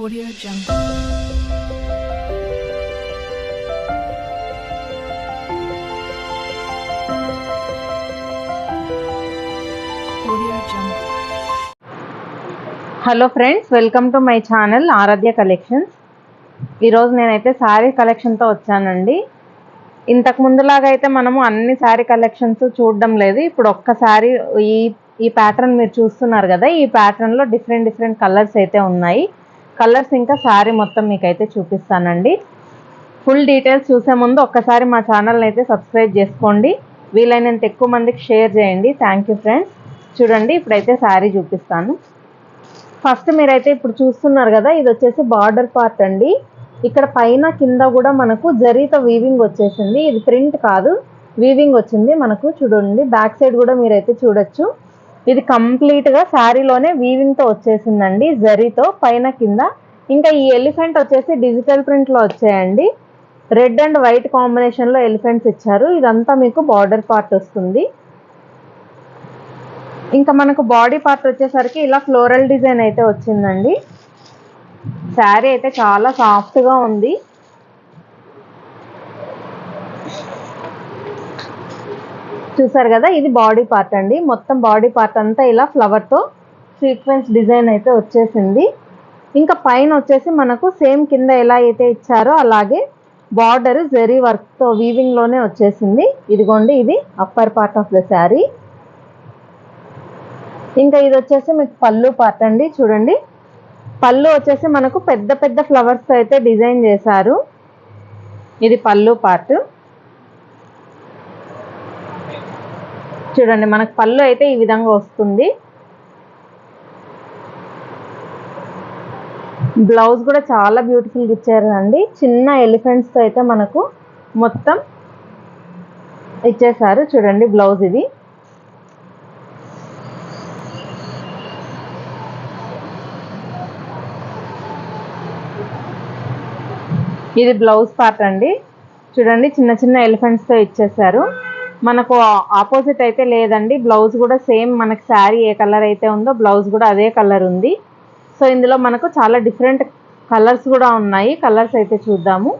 Audio Jungle. Hello friends, welcome to my channel Aaradhya collections. ఈరోజు నేనైతే శారీ కలెక్షన్తో వచ్చానండి. ఇంతకు ముందులాగా అయితే మనము అన్ని శారీ కలెక్షన్స్ చూడడం లేదు. ఇప్పుడు ఒక్కసారి ఈ ప్యాటర్న్ మీరు చూస్తున్నారు కదా, ఈ ప్యాటర్న్లో డిఫరెంట్ కలర్స్ అయితే ఉన్నాయి. కలర్స్ ఇంకా శారీ మొత్తం మీకైతే చూపిస్తానండి. ఫుల్ డీటెయిల్స్ చూసే ముందు ఒక్కసారి మా ఛానల్ని అయితే సబ్స్క్రైబ్ చేసుకోండి. వీలైనంత ఎక్కువ మందికి షేర్ చేయండి. Thank you friends. చూడండి, ఇప్పుడైతే శారీ చూపిస్తాను. ఫస్ట్ మీరైతే ఇప్పుడు చూస్తున్నారు కదా, ఇది వచ్చేసి బార్డర్ పార్ట్ అండి. ఇక్కడ పైన కింద కూడా మనకు జరీతో వీవింగ్ వచ్చేసింది. ఇది ప్రింట్ కాదు, వీవింగ్ వచ్చింది మనకు. చూడండి, బ్యాక్ సైడ్ కూడా మీరైతే చూడొచ్చు. ఇది కంప్లీట్గా శారీలోనే వీవింగ్తో వచ్చేసిందండి, జరీతో పైన కింద. ఇంకా ఈ ఎలిఫెంట్ వచ్చేసి డిజిటల్ ప్రింట్లో వచ్చాయండి. రెడ్ అండ్ వైట్ కాంబినేషన్లో ఎలిఫెంట్స్ ఇచ్చారు. ఇదంతా మీకు బార్డర్ పార్ట్ వస్తుంది. ఇంకా మనకు బాడీ పార్ట్ వచ్చేసరికి ఇలా ఫ్లోరల్ డిజైన్ అయితే వచ్చిందండి. శారీ అయితే చాలా సాఫ్ట్గా ఉంది. చూసారు కదా, ఇది బాడీ పార్ట్ అండి. మొత్తం బాడీ పార్ట్ అంతా ఇలా ఫ్లవర్తో సీక్వెన్స్ డిజైన్ అయితే వచ్చేసింది. ఇంకా పైన వచ్చేసి మనకు సేమ్ కింద ఎలా అయితే ఇచ్చారో అలాగే బార్డర్ జరీ వర్క్తో వీవింగ్లోనే వచ్చేసింది. ఇదిగోండి, ఇది upper part of the sari. ఇంకా ఇది వచ్చేసి మీకు పళ్ళు పార్ట్ అండి. చూడండి, పళ్ళు వచ్చేసి మనకు పెద్ద ఫ్లవర్స్తో అయితే డిజైన్ చేశారు. ఇది పళ్ళు పార్ట్. చూడండి, మనకు పళ్ళు అయితే ఈ విధంగా వస్తుంది. బ్లౌజ్ కూడా చాలా బ్యూటిఫుల్గా ఇచ్చారు అండి. చిన్న ఎలిఫెంట్స్తో అయితే మనకు మొత్తం ఇచ్చేసారు. చూడండి, బ్లౌజ్ ఇది. ఇది బ్లౌజ్ పార్ట్ అండి. చూడండి, చిన్న ఎలిఫెంట్స్తో ఇచ్చేసారు. మనకు ఆపోజిట్ అయితే లేదండి, బ్లౌజ్ కూడా సేమ్ మనకి శారీ ఏ కలర్ అయితే ఉందో బ్లౌజ్ కూడా అదే కలర్ ఉంది. సో ఇందులో మనకు చాలా డిఫరెంట్ కలర్స్ కూడా ఉన్నాయి. కలర్స్ అయితే చూద్దాము.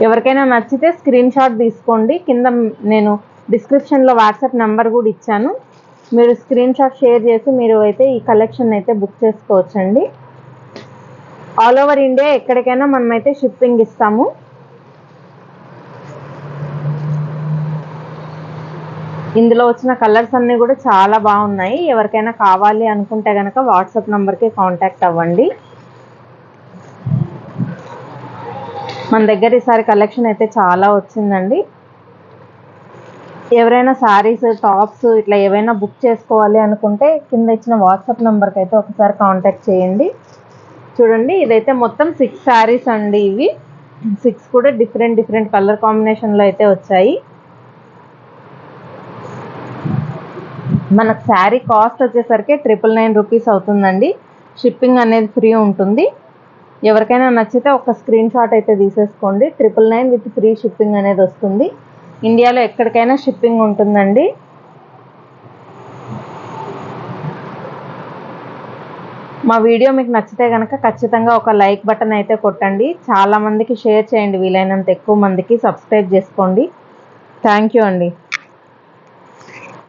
ఎవరికైనా నచ్చితే స్క్రీన్ షాట్ తీసుకోండి. కింద నేను డిస్క్రిప్షన్లో వాట్సాప్ నెంబర్ కూడా ఇచ్చాను. మీరు స్క్రీన్ షాట్ షేర్ చేసి మీరు అయితే ఈ కలెక్షన్ అయితే బుక్ చేసుకోవచ్చండి. ఆల్ ఓవర్ ఇండియా ఎక్కడికైనా మనమైతే షిప్పింగ్ ఇస్తాము. ఇందులో వచ్చిన కలర్స్ అన్నీ కూడా చాలా బాగున్నాయి. ఎవరికైనా కావాలి అనుకుంటే కనుక వాట్సాప్ నెంబర్కి కాంటాక్ట్ అవ్వండి. మన దగ్గర ఈసారి కలెక్షన్ అయితే చాలా వచ్చిందండి. ఎవరైనా శారీస్, టాప్స్ ఇట్లా ఏవైనా బుక్ చేసుకోవాలి అనుకుంటే కింద ఇచ్చిన వాట్సాప్ నెంబర్కి అయితే ఒకసారి కాంటాక్ట్ చేయండి. చూడండి, ఇదైతే మొత్తం 6 శారీస్ అండి. ఇవి 6 కూడా డిఫరెంట్ కలర్ కాంబినేషన్లో అయితే వచ్చాయి. మనకు శారీ కాస్ట్ వచ్చేసరికి 999 రూపీస్ అవుతుందండి. షిప్పింగ్ అనేది ఫ్రీ ఉంటుంది. ఎవరికైనా నచ్చితే ఒక స్క్రీన్ షాట్ అయితే తీసేసుకోండి. 999 విత్ ఫ్రీ షిప్పింగ్ అనేది వస్తుంది. ఇండియాలో ఎక్కడికైనా షిప్పింగ్ ఉంటుందండి. మా వీడియో మీకు నచ్చితే కనుక ఖచ్చితంగా ఒక లైక్ బటన్ అయితే కొట్టండి. చాలామందికి షేర్ చేయండి. వీలైనంత ఎక్కువ మందికి సబ్స్క్రైబ్ చేసుకోండి. థ్యాంక్ యూ అండి.